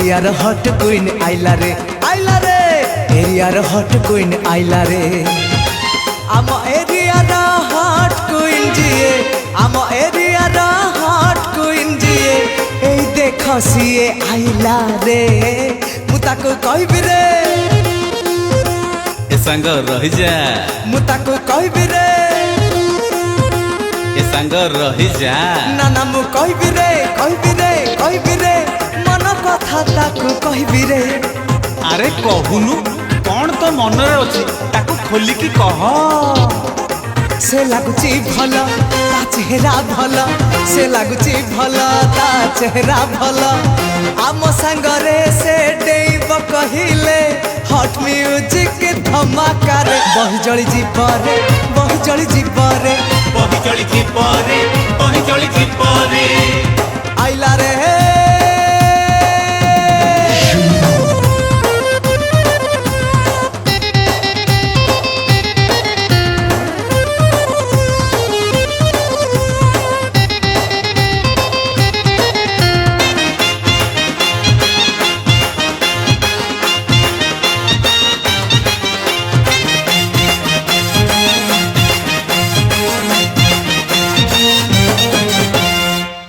एरियार hot queen आइला रे एरियार hot queen आइला रे आम एरियार हॉट क्वीन जीए आम एरियार हॉट क्वीन जीए एई देख सीए आइला रे मु ताको कहबी रे ए संग रही जा मु ताको कहबी रे ए संग रही जा ना ना मु कहबी रे मन कथा ताको कहबी रे अरे कहूनु कौन तो मन रे अछि ताको खोली की कह से लगुची भल ता चेहरा भल से लगुची भल ता चेहरा भल आम संगरे से डेइब कहिले हॉट म्यूजिक धमाका रे बही जली जीवरे बही जली जीवरे बही चली थी परे बही चली थी परे आइला रे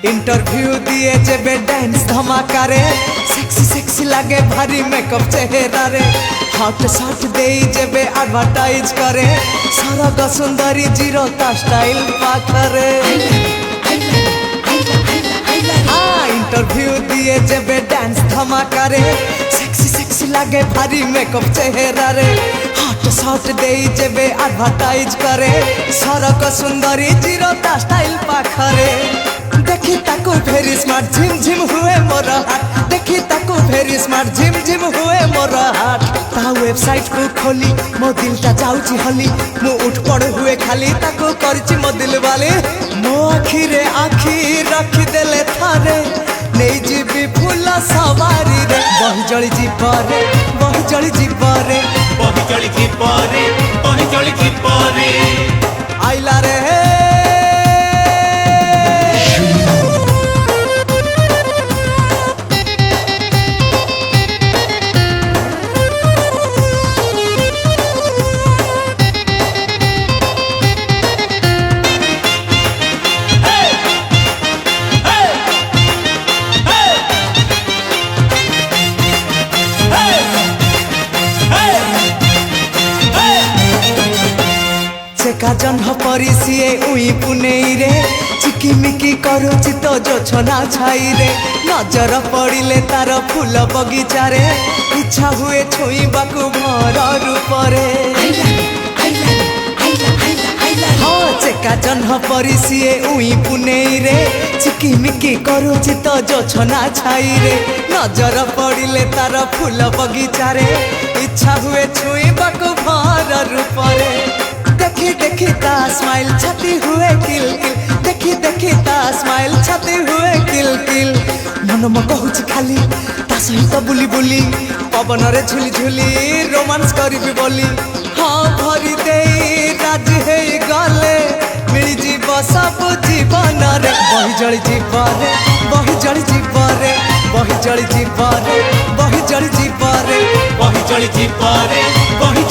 इंटरव्यू दिए जेबे डांस धमाका रे सेक्सी सेक्सी लागे भारी मेकअप चेहरा रे हॉट शॉट दे जेबे एडवर्टाइज करे सरग सुंदरी जीरो ता स्टाइल पाखरे इंटरव्यू दिए जेबे डांस धमाका रे सेक्सी सेक्सी लागे भारी मेकअप चेहरा रे हॉट शॉट दे जेबे एडवर्टाइज करे सरग सुंदरी जीरो ता स्टाइल पाखरे देखी ताको भेरी स्मार्ट झिम झिम हुए मोर हाथ देखी ताको भेरी स्मार्ट झिम झिम हुए मोर हाथ ता वेबसाइट को खोली मो दिल ता जाउची हली मु उठ पड़ हुए खाली ताको करची मो दिल वाले मो आखी रे आखी रखी देले थारे नहीं जीवी फूल सवारी रे बही जली जीवरे बही जली जीवरे बही चली थी परे बही चली थी परे आइला रे का जन्ह परी सीए उई पुनेई रे चिकिमिकी करुची तो जो छना छाई रे नजर पड़िले तार फूल बगीचा रे इच्छा हुए छुईबाकू भर रूपरे हाँ चेका जन्ह परी सीए उई पुनेई रे चिकिमिकी करुची तो जो छना छाई रे नजर पड़िले तार फूल बगीचा रे इच्छा हुए छुईबाकू भर रूपरे देखी देखी ता स्माइल छाती हुए किल किल देखी देखी ता स्माइल छाती हुए किल किल मन म कहूची खाली ता सहित बुली बुली पवन रे झुली झुली रोमांस करिबी बोली हाँ भरी दे राजी हे गले मिली जीव सब जीवन रे बही जली जीवरे बही जली जीवरे बही जली जीवरे बही जली जीवरे बही चली थी परे बही